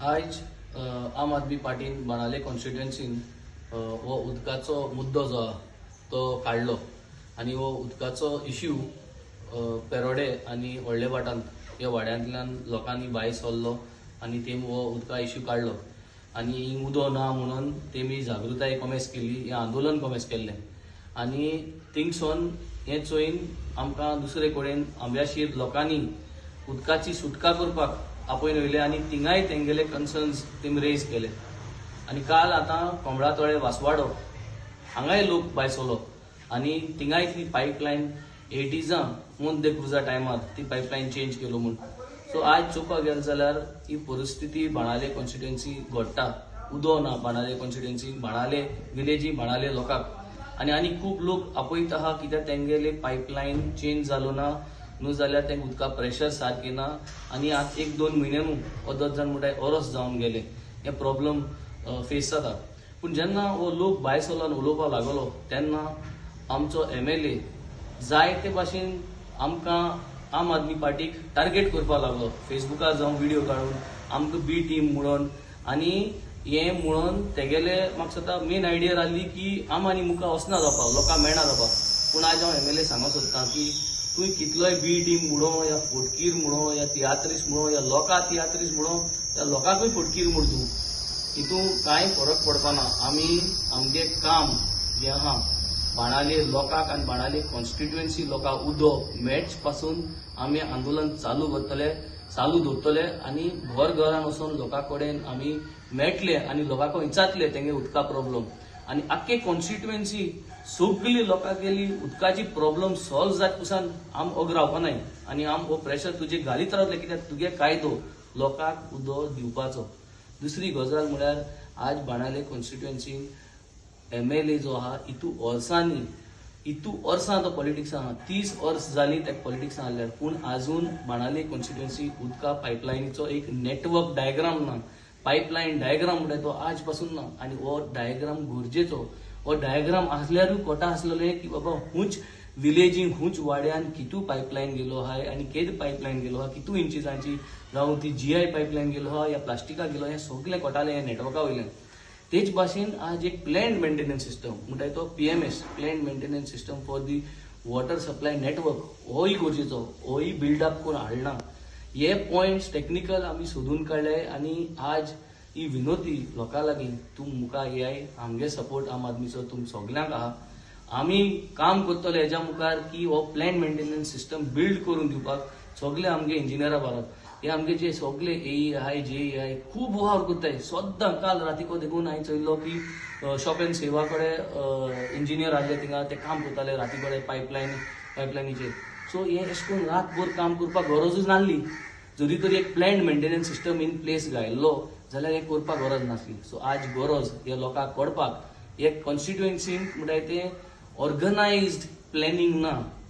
आज आम आदमी पार्टीन बाणाले कॉन्स्टिट्युएन्सीन हो उदकाचो मुद्दो जो आहा तो काढलो आणि हो उदकाचो इश्यू पेरोडे आणि व्हडले वाठांत ह्या वाड्यांतल्यान लोकांनी भायर सरलो आणि तेमी हो उदका इश्यू काढलो आणि हिंग उदो ना म्हणून तेमी जागृताय कॉमेस केली, हे आंदोलन कॉमेस केल्लें आणि थिंगसोन हे चोयन आमकां दुसरे कडेन आंब्याशीर लोकांनी उदकाची सुटका करपाक आपयन वयले आणि थिंगाय तेंगेले कन्सर्न्स तेमी रेज केले आणि काल आतां कोंबळातोळे वासवाडो हांगाय लोक भायर सरलो आणि थिंगाय ती पायपलायन 80s मोंते क्रुजा टायमार ती पायपलायन चेंज केलो म्हूण. सो आज चोवपाक गेले जाल्यार ही परिस्थिती बाणाले कॉन्स्टिट्युएन्सी घडटा, उदो ना बाणाले कॉन्स्टिट्युएन्सी, बाणाले विलेजी, बाणाले लोकांक आणि खूब लोक आपयत आहा कित्याक तेंगेले पायपलायन चेंज जालो ना न्हू जाल्यार तेंका उदका प्रेशर सारकें ना आणि आज 1-2 म्हयने अर्दोच जाण म्हणटाय ओरोस जावन गेले. हे प्रॉब्लम फेस जाता. पूण जेन्ना हो लोक भायर सरलो आनी उलोवपाक लागलो तेन्ना आमचो MLA जाय ते भाशेन आमकां आम आदमी पार्टीक टार्गेट करपाक लागलो. फेसबुकार जावं व्हिडिओ काडून आमकां बी टीम म्हणून आणि हे म्हणून तेगेले म्हाका सद्दां मेन आयडिया आसली की आम आनी मुखार वचना जावपाक, लोकांक मेळना जावपाक. पूण आज हांव MLA सांगूंक सोदतां की तुवें कितलोय बी टीम म्हणो या फोटकीर म्हणो या तियात्रीस म्हणो या लोका तियात्रीस म्हणो त्या लोकांकूय फोटकीर म्हण तूं, हितून कांय फरक पडपाना. आमी आमगे काम जें आहा बाणाले लोकांक आनी बाणाले कॉन्स्टिट्युएन्सी लोकांक उदो मेळच पासून आमी आंदोलन चालू दवरतले आणि घर घरान वचून लोकां कडेन आमी मेळटले आणि लोकांक विचारतले तेंगे उदका प्रॉब्लम आणि आख्खे कॉन्स्टिट्युएन्सी सगळी लोकां गेली उदकाची प्रॉब्लम सॉल्व जात पसून आम ओग रावपानाय आणि आम हो प्रेशर तुजे घालीत रावतले कित्याक तुगे कायदो लोकांक उदो दिवपाचो. दुसरी गजाल म्हळ्यार आज बाणाले कॉन्स्टिट्युएन्सीन MLA जो आहा इतू वर्सां तो पॉलिटिक्सान आहा, 30 वर्स जाली ते पॉलिटिक्सान आसल्यार, पूण आजून बाणाले कॉन्स्टिट्युएन्सी उदका पायपलायनीचो एक नेटवर्क डायग्राम ना. पायपलायन डायग्राम म्हणटा तो आज पासून ना आणि हो डायग्राम गरजेचो. हो डायग्राम आसल्यारूय कोटा आसलेले की बाबा हुंच विलेजींक हुंच वाड्यान कितू पायपलायन गेलो आहाय आणि केद पायपलायन गेलो आहा, कितू इंचिसांची जावं ती GI पायपलायन गेलो आहा या प्लास्टिका गेलो, हे सगळे कोटाले हे नेटवर्का वयल्यान. तेच भाशेन आज एक प्लॅन्ड मेंटेनन्स सिस्टम म्हणटा तो PMS, planned maintenance system for the water supply network, होय गरजेचो, होय बिल्डअप करून हाडना. हे पॉइंट्स टेक्निकल आमी सोदून काडले आणि आज ही विनोदी लोकां लागीं तूं मुखार येयाय, आमगे सपोर्ट आम आदमीचो तुम सगल्यांक आहा. आमी काम करतले हेज्या मुखार की हो प्लॅन मेंटेनन्स सिस्टम बिल्ड करून दिवपाक सगळे आमगे इंजिनियरां बारात. हे आमगे जे सगळे AE आहाय JE आहाय खूब वावर करताय. सद्दां काल रातीको देखून हांवें चयल्लो की शॉप एंड सेवा कडेन इंजिनियर आसले थिंगा ते काम करताले राती कडेन पायपलायनीचेर. सो हे अशें करून रातभर काम करपाक गरजूच नासली. जरी तरी एक planned maintenance system in place घायल्लो जाल्यार हे करपाक गरज नासली. सो आज गरज हे लोकांक कळपाक एक कॉन्स्टिट्युएन्सीन म्हणटाय ते ऑर्गनायज्ड प्लॅनिंग ना.